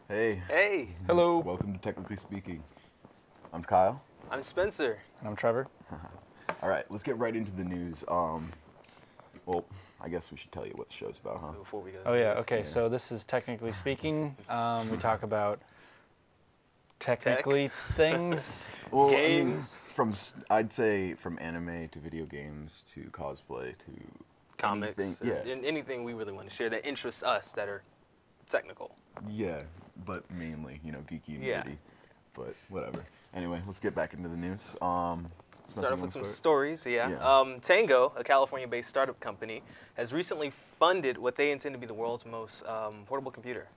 Hey. Hey. Hello. Welcome to Technically Speaking. I'm Kyle. I'm Spencer. And I'm Trevor. All right, let's get right into the news. Well, I guess we should tell you what the show's about, huh? Before we go. Oh yeah, okay, so this is Technically Speaking. We talk about technically things. Well, Games. I'd say from anime to video games to cosplay to Comics. anything, Anything we really want to share that interests us that are technical. Yeah, but mainly, geeky and Yeah. nerdy. But whatever. Anyway, let's get back into the news. Start off Spencer, with some start? stories, yeah. Yeah. Tango, a California-based startup company, has recently funded what they intend to be the world's most portable computer.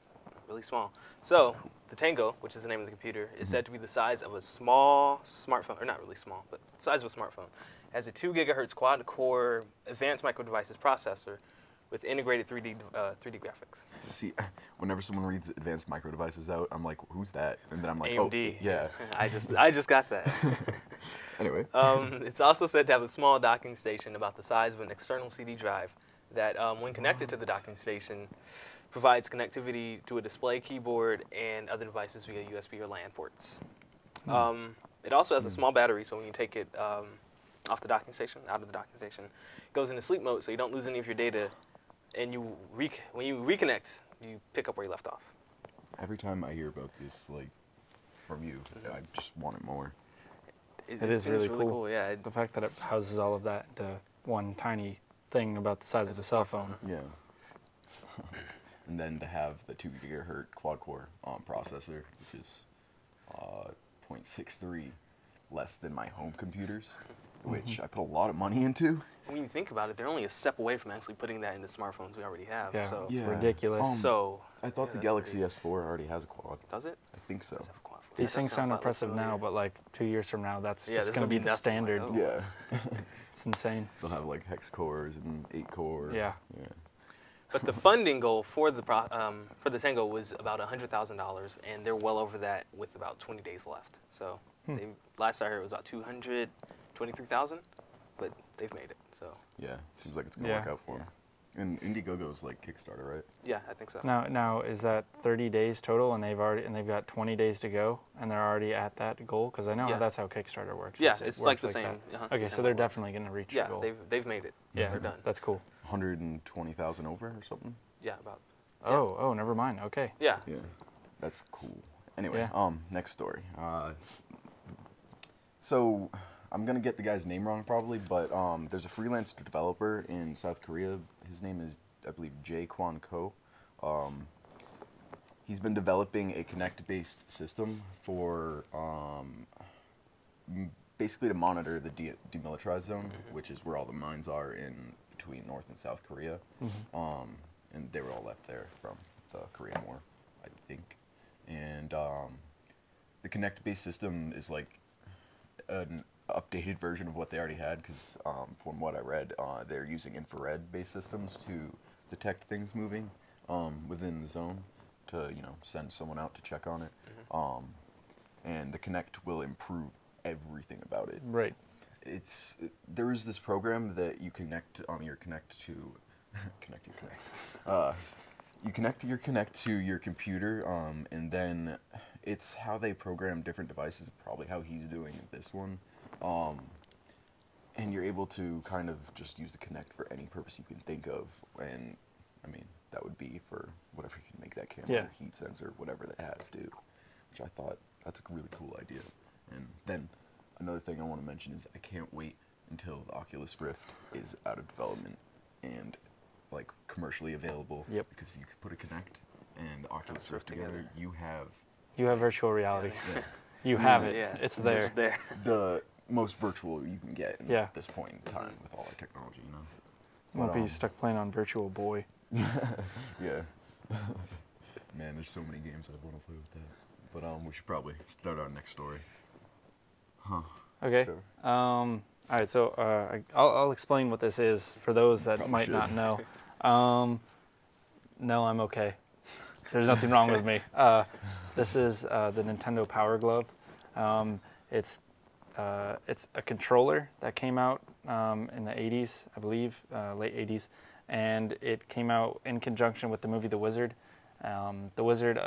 Really small. So, the Tango, which is the name of the computer, is said to be the size of a small smartphone, or not really small, but the size of a smartphone. It has a 2 gigahertz quad-core advanced micro devices processor with integrated 3D graphics. See, whenever someone reads advanced micro devices out, I'm like, who's that? And then I'm like, AMD. oh, yeah. I just got that. Anyway. It's also said to have a small docking station about the size of an external CD drive that, when connected to the docking station, provides connectivity to a display, keyboard, and other devices via USB or LAN ports. It also has a small battery, so when you take it off the docking station, out of the docking station, it goes into sleep mode, so you don't lose any of your data. And when you reconnect, you pick up where you left off. Every time I hear about this, like, from you, I just want it more. It is seems really cool. Yeah. The fact that it houses all of that into one tiny thing about the size of a cell phone. Yeah. And then to have the 2 gigahertz quad-core processor, which is 0.63 less than my home computers, which I put a lot of money into. When you think about it, they're only a step away from actually putting that into smartphones we already have. Yeah, So, it's ridiculous. I thought the Galaxy S4 already has a quad. Does it? I think so. Does have a quad for it? These That things sounds sound like impressive now, familiar. but like 2 years from now, that's Yeah, just there's going to be gonna be the nothing like, standard. oh. Yeah. It's insane. They'll have like hex cores and 8 core. Yeah. But the funding goal for the Tango was about $100,000, and they're well over that with about 20 days left. So last I heard it was about 223,000, but they've made it. So Yeah, seems like it's gonna work out for them. And Indiegogo's like Kickstarter, right? yeah, I think so. Now is that 30 days total, and they've got 20 days to go, and they're already at that goal? Because I know Yeah. that's how Kickstarter works. Yeah, It it's like works the same. that. Okay, the so same they're way it works. definitely going to reach Yeah, the goal. they've made it. Yeah, they're done. That's cool. 120,000 over or something. Yeah, about. Oh, never mind. Okay. Yeah. Yeah, that's cool. Anyway, Yeah. Next story. So I'm gonna get the guy's name wrong probably, but there's a freelance developer in South Korea. His name is, I believe, Jae Kwon Ko. He's been developing a Kinect-based system for basically to monitor the demilitarized zone, which is where all the mines are in between North and South Korea. And they were all left there from the Korean War, I think. And the Kinect-based system is like an updated version of what they already had, because from what I read, they're using infrared-based systems to detect things moving within the zone to, send someone out to check on it. And the Kinect will improve everything about it. Right. There is this program that you connect your Kinect to you connect your Kinect to your computer, and then it's how they program different devices, probably how he's doing this one. And you're able to kind of just use the Kinect for any purpose you can think of. And, I mean, that would be for whatever you can make that camera, heat sensor, whatever that has to, which I thought that's a really cool idea. And then another thing I want to mention is I can't wait until the Oculus Rift is out of development and like commercially available. Yep. Because if you could put a Kinect and the Oculus Rift together, you have virtual reality. Yeah. You have it. Yeah. It's there. It's there. the most virtual you can get at this point in time with all our technology, Won't be stuck playing on Virtual Boy. Yeah. Man, there's so many games I want to play with that. But we should probably start our next story. Okay. Sure. All right. So I'll explain what this is for those that Probably might should. not know. No, I'm okay. There's nothing wrong with me. This is the Nintendo Power Glove. It's a controller that came out in the 80s, I believe, late 80s, and it came out in conjunction with the movie The Wizard. The Wizard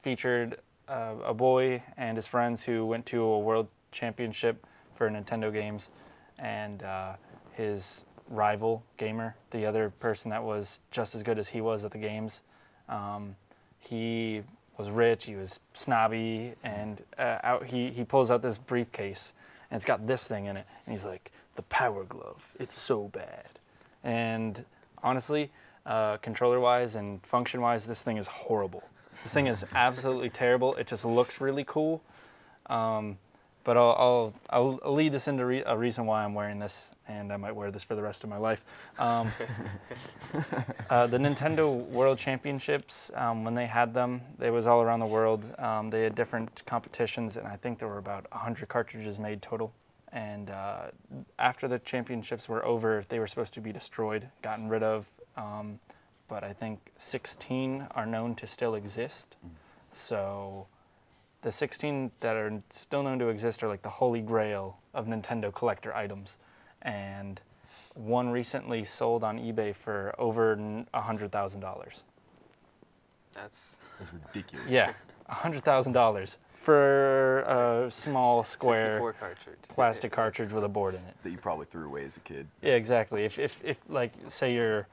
featured a boy and his friends who went to a world championship for Nintendo games, and his rival gamer, the other person that was just as good as he was at the games. He was rich, he was snobby, and he pulls out this briefcase, and it's got this thing in it, and he's like, the Power Glove, it's so bad. And honestly, controller-wise and function-wise, this thing is horrible. This thing is absolutely terrible. It just looks really cool. But I'll lead this into a reason why I'm wearing this, and I might wear this for the rest of my life. The Nintendo World Championships, when they had them, it was all around the world. They had different competitions, and I think there were about 100 cartridges made total. And after the championships were over, they were supposed to be destroyed, gotten rid of. But I think 16 are known to still exist. So the 16 that are still known to exist are like the holy grail of Nintendo collector items. And one recently sold on eBay for over $100,000. That's ridiculous. Yeah, $100,000 for a small square 64 cartridge. plastic cartridge with a board in it. That you probably threw away as a kid. Yeah, exactly. If like, say your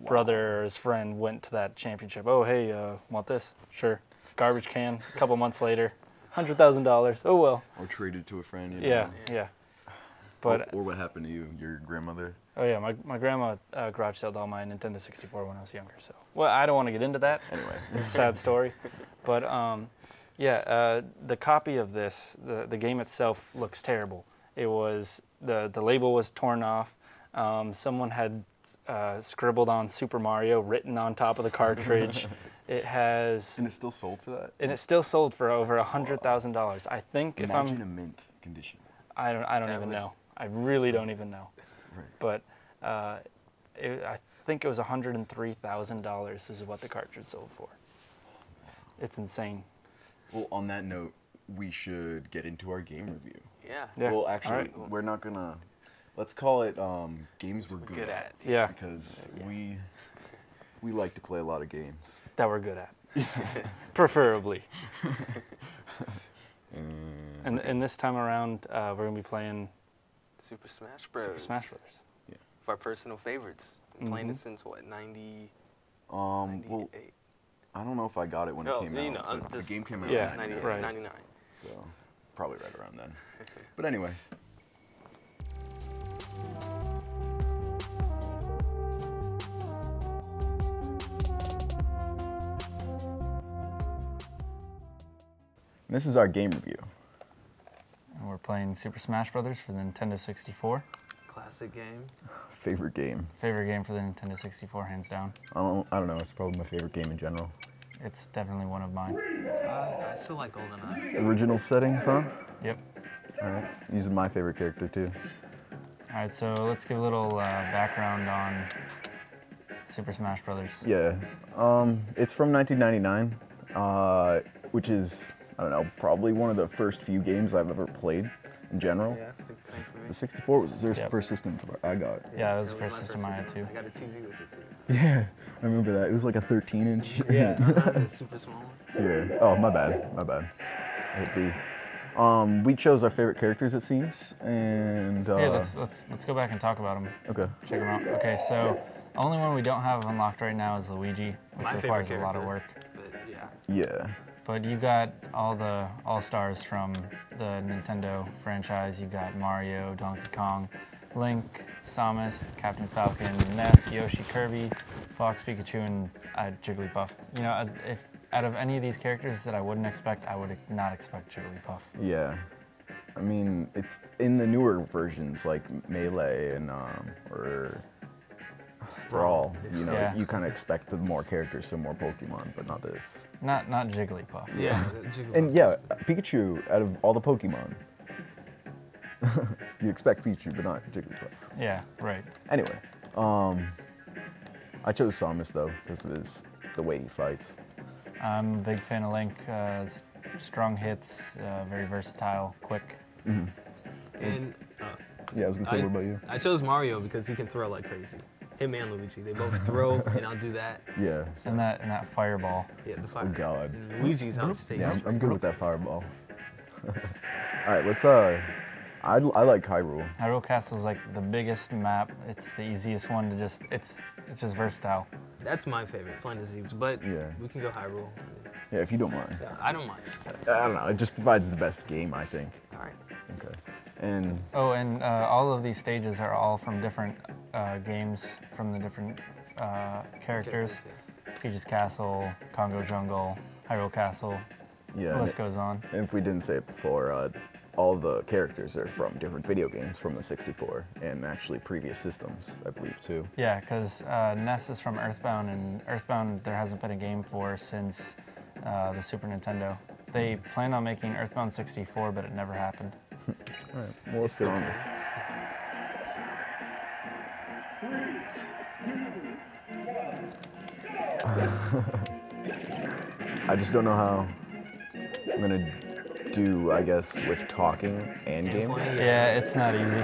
brother or his friend went to that championship. Oh, hey, want this? Sure. Garbage can. A couple months later, $100,000. Oh well. Or traded to a friend. You know? Yeah. But or what happened to you, your grandmother? oh yeah, my grandma garage sold all my Nintendo 64 when I was younger. So well, I don't want to get into that. Anyway, It's a sad story. But yeah, the copy of this, the game itself looks terrible. It was the label was torn off. Someone had scribbled on Super Mario written on top of the cartridge. It has, and it's still sold for that. and it's still sold for over $100,000. I think Imagine a mint condition. I don't even know. I really don't even know. Right. But I think it was $103,000 is what the cartridge sold for. It's insane. Well, on that note, we should get into our game review. Yeah. Yeah. Well, actually, All right. we're not gonna. Let's call it games we're good at. Yeah. Because we like to play a lot of games. That we're good at. Preferably. And this time around, we're going to be playing Super Smash Bros. Super Smash Bros. Yeah. Of our personal favorites. Been playing it since what, 90? Well, 98? I don't know if I got it when No, it came you know, out. But the just- game came out Yeah, in 98, 99. right. 99. So probably right around then. But anyway. This is our game review. And we're playing Super Smash Bros. For the Nintendo 64. Classic game. Favorite game. Favorite game for the Nintendo 64, hands down. I don't know. It's probably my favorite game in general. It's definitely one of mine. I still like GoldenEye. Original settings, huh? Yep. All right. Using my favorite character too. All right, so let's give a little background on Super Smash Bros. Yeah. It's from 1999, which is, I don't know, probably one of the first few games I've ever played in general. Yeah, I think the same for me. The 64 was the Yep. first system I got. Yeah, that was the It first my system I had too. I got a TV with it too. Yeah, I remember that. It was like a 13-inch. Yeah, the super small one. Yeah. Oh, my bad. I hit B. We chose our favorite characters, it seems, and Yeah, let's go back and talk about them. okay. Check them out. Okay, so the only one we don't have unlocked right now is Luigi, which My requires favorite a lot of character. work. But yeah. Yeah. But you got all the all-stars from the Nintendo franchise. You got Mario, Donkey Kong, Link, Samus, Captain Falcon, Ness, Yoshi, Kirby, Fox, Pikachu, and Jigglypuff. You know, if out of any of these characters that I wouldn't expect, I would not expect Jigglypuff. Yeah. I mean, it's in the newer versions like Melee and or Brawl. You know, Yeah. you kind of expect the more characters, so more Pokemon, but not this. Not Jigglypuff. Yeah. And yeah, Pikachu, out of all the Pokemon, you expect Pikachu, but not Jigglypuff. Yeah, right. Anyway, I chose Samus though because of the way he fights. I'm a big fan of Link. Strong hits, very versatile, quick. And Yeah, I was gonna say, what about you? I chose Mario because he can throw like crazy. Him and Luigi. They both throw, and I'll do that. Yeah. So, And that fireball. yeah, the fire. Oh God. And Luigi's on stage. Yeah, I'm good with that fireball. All right, let's I like Hyrule. Hyrule Castle is like the biggest map. It's the easiest one to just. It's just versatile. That's my favorite, Plain Disease, but Yeah. we can go Hyrule. Yeah, if you don't mind. Yeah, I don't mind. I don't know. It just provides the best game, I think. All right. Okay. And Oh, and all of these stages are all from different games, from the different characters. Peach's Castle, Congo Jungle, Hyrule Castle. yeah, The list goes on. and if we didn't say it before, all the characters are from different video games from the 64 and actually previous systems, I believe, too. Yeah, because NES is from Earthbound, and Earthbound there hasn't been a game for since the Super Nintendo. They planned on making Earthbound 64, but it never happened. All right, well, let's get on this. I just don't know how I'm gonna do, I guess, with talking and game. Yeah, it's not easy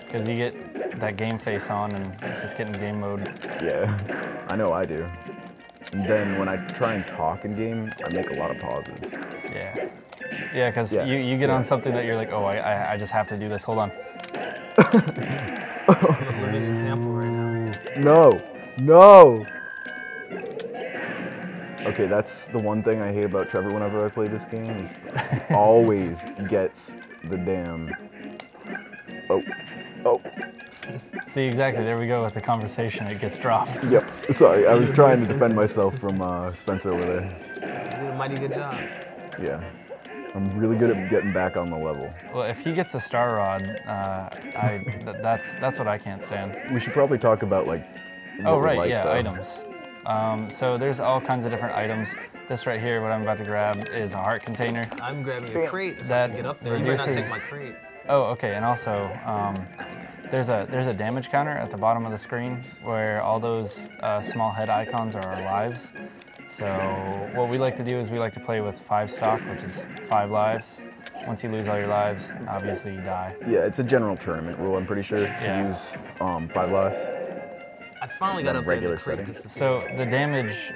because you get that game face on and just get in game mode. Yeah, I know I do. And then when I try and talk in game, I make a lot of pauses. Yeah. Yeah, because Yeah, you get yeah. on something that you're like, oh, I just have to do this. Hold on. Living example right now. No, no. Okay, that's the one thing I hate about Trevor whenever I play this game is always gets the damn. Oh. See, exactly. There we go with the conversation. It gets dropped. Yep. Sorry, I was trying to defend myself from Spencer over there. You did a mighty good job. Yeah. I'm really good at getting back on the level. Well, if he gets a star rod, that's what I can't stand. We should probably talk about like. Oh, what we right, like, yeah, though. items. So there's all kinds of different items. This right here, what I'm about to grab, is a heart container. I'm grabbing a crate if That I can get up there. You better not take reduces- my crate. Oh, okay, and also there's a damage counter at the bottom of the screen where all those small head icons are our lives. So what we like to do is we like to play with 5 stock, which is 5 lives. Once you lose all your lives, obviously you die. Yeah, it's a general tournament rule, I'm pretty sure, Yeah. to use 5 lives. I finally got That up there. regular The crate setting. disappeared. So the damage,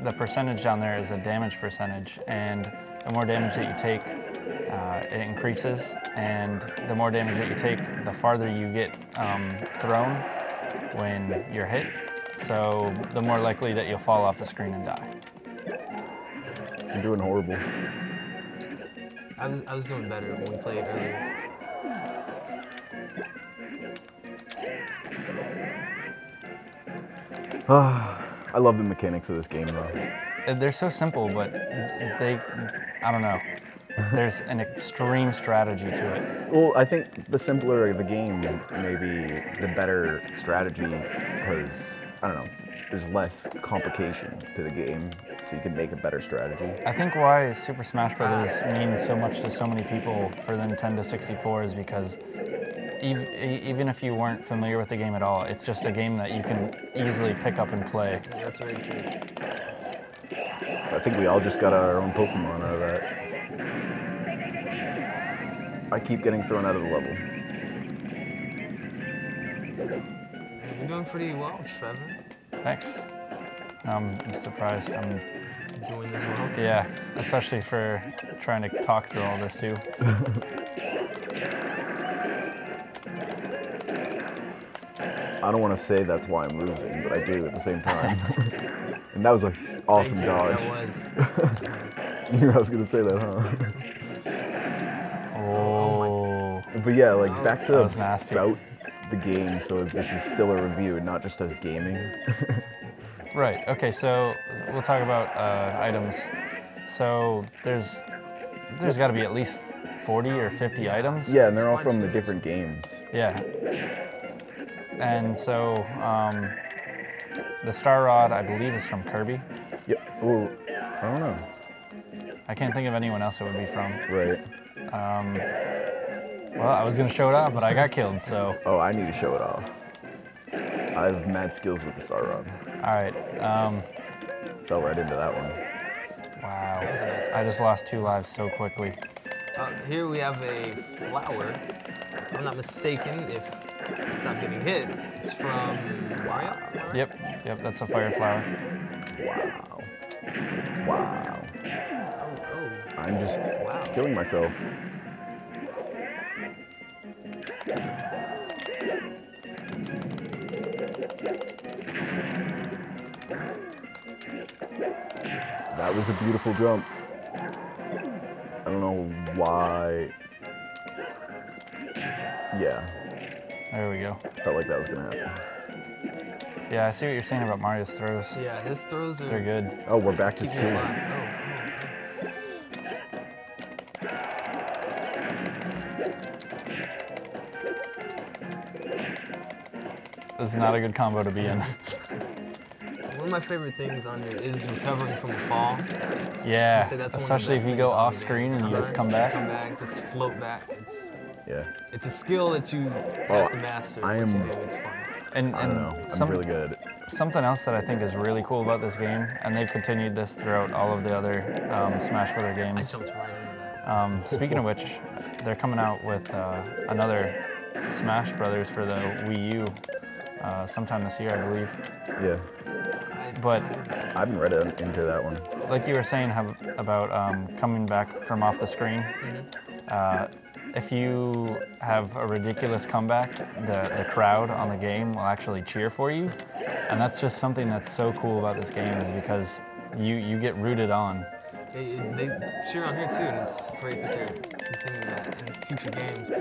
the percentage down there is a damage percentage, and the more damage that you take, it increases, and the more damage that you take, the farther you get thrown when you're hit. So the more likely that you'll fall off the screen and die. I'm doing horrible. I was doing better when we played earlier. I love the mechanics of this game though. They're so simple, but I don't know. There's an extreme strategy to it. Well, I think the simpler the game, maybe the better strategy, because, I don't know, there's less complication to the game, so you can make a better strategy. I think why Super Smash Bros. Means so much to so many people for the Nintendo 64 is because even if you weren't familiar with the game at all, it's just a game that you can easily pick up and play. Yeah, that's very true. I think we all just got our own Pokemon out of that. I keep getting thrown out of the level. You're doing pretty well, Trevor. Thanks. I'm surprised. I'm Doing this well. Yeah, especially for trying to talk through all this too. I don't want to say that's why I'm losing, but I do at the same time. And that was an awesome Thank you. dodge. That was. You knew I was going to say that, huh? Oh, But yeah, like back to That was nasty. about the game, so this is still a review, not just us gaming. right. Okay, so we'll talk about items. So there's got to be at least 40 or 50 items. Yeah, and they're all from the different games. Yeah. And so the Star Rod, I believe, is from Kirby. Yep. Well, I don't know. I can't think of anyone else it would be from. Right. Well, I was gonna show it off, but I got killed. So. Oh, I need to show it off. I have mad skills with the Star Rod. All right. Fell right into that one. Wow. was a nice I just lost 2 lives so quickly. Here we have a flower. If I'm not mistaken, if Stop getting hit. It's from Mario? Yep, that's a fire flower. Wow. Wow. Oh. I'm just Wow. killing myself. That was a beautiful jump. I don't know why. Yeah, There we go. felt like that was gonna happen. Yeah, I see what you're saying about Mario's throws. Yeah, his throws are They're good. Oh, we're back to keep me 2. alive. This is not a good combo to be in. One of my favorite things on here is recovering from a fall. Yeah, I'd say that's one of the especially best if you go things on off the game. screen and you just come back. Come back, just float back. Yeah, It's a skill that you Oh, have to master. I Once you am- do, it's fun. And, I don't know. I'm really good at it. Something else that I think is really cool about this game, and they've continued this throughout all of the other Smash Brothers I games. jumped right into that. Speaking of which, they're coming out with another Smash Brothers for the Wii U sometime this year, I believe. Yeah, But I haven't read into that one. like you were saying about coming back from off the screen, if you have a ridiculous comeback, the crowd on the game will actually cheer for you. And that's just something that's so cool about this game is because you get rooted on. They cheer on here too, and it's great that they're continuing that in future games.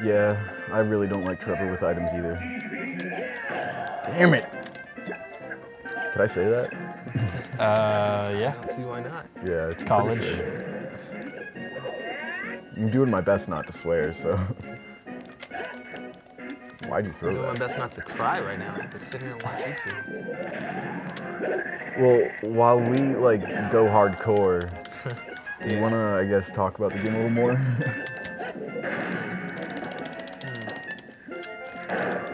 Yeah, I really don't like Trevor with items either. Damn it! Could I say that? I Yeah. don't see why not. Yeah, it's College. pretty sure. I'm doing my best not to swear, so. Why'd you throw I'm doing my that? best not to cry right now. I have to sit here and watch YouTube. Well, while we like go hardcore, you wanna, I guess, talk about the game a little more?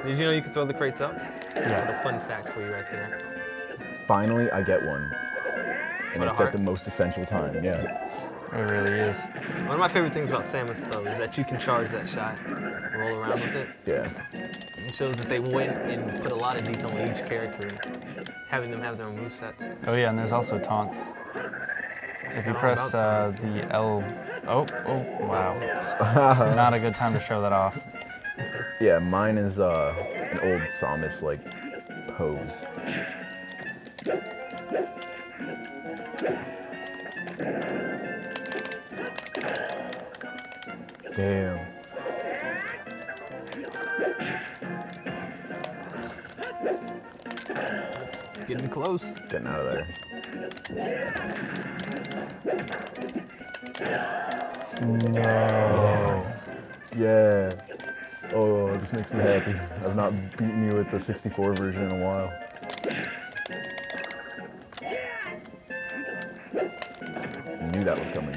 Did you know you could throw the crates up? Yeah. What a fun fact for you right there. Finally, I get one. And What, a it's at heart? the most essential time, yeah. It really is. One of my favorite things about Samus, though, is that you can charge that shot, roll around with it. Yeah. It shows that they went and put a lot of detail on each character, having them have their own movesets. Oh yeah, and there's also taunts. If you Forgot all press about taunts. the L, oh wow, not a good time to show that off. Yeah, mine is an old Samus like pose. Damn. It's getting close. Getting out of there. No. Yeah. Oh, this makes me happy. I've not beaten you with the 64 version in a while. I knew that was coming.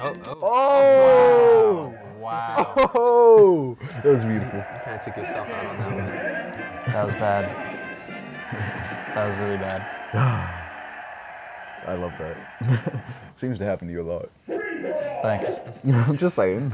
Oh. Oh! Wow, Oh! That was beautiful. You kind of took yourself out on that one. that was bad. That was really bad. I love that. Seems to happen to you a lot. Thanks. I'm just saying.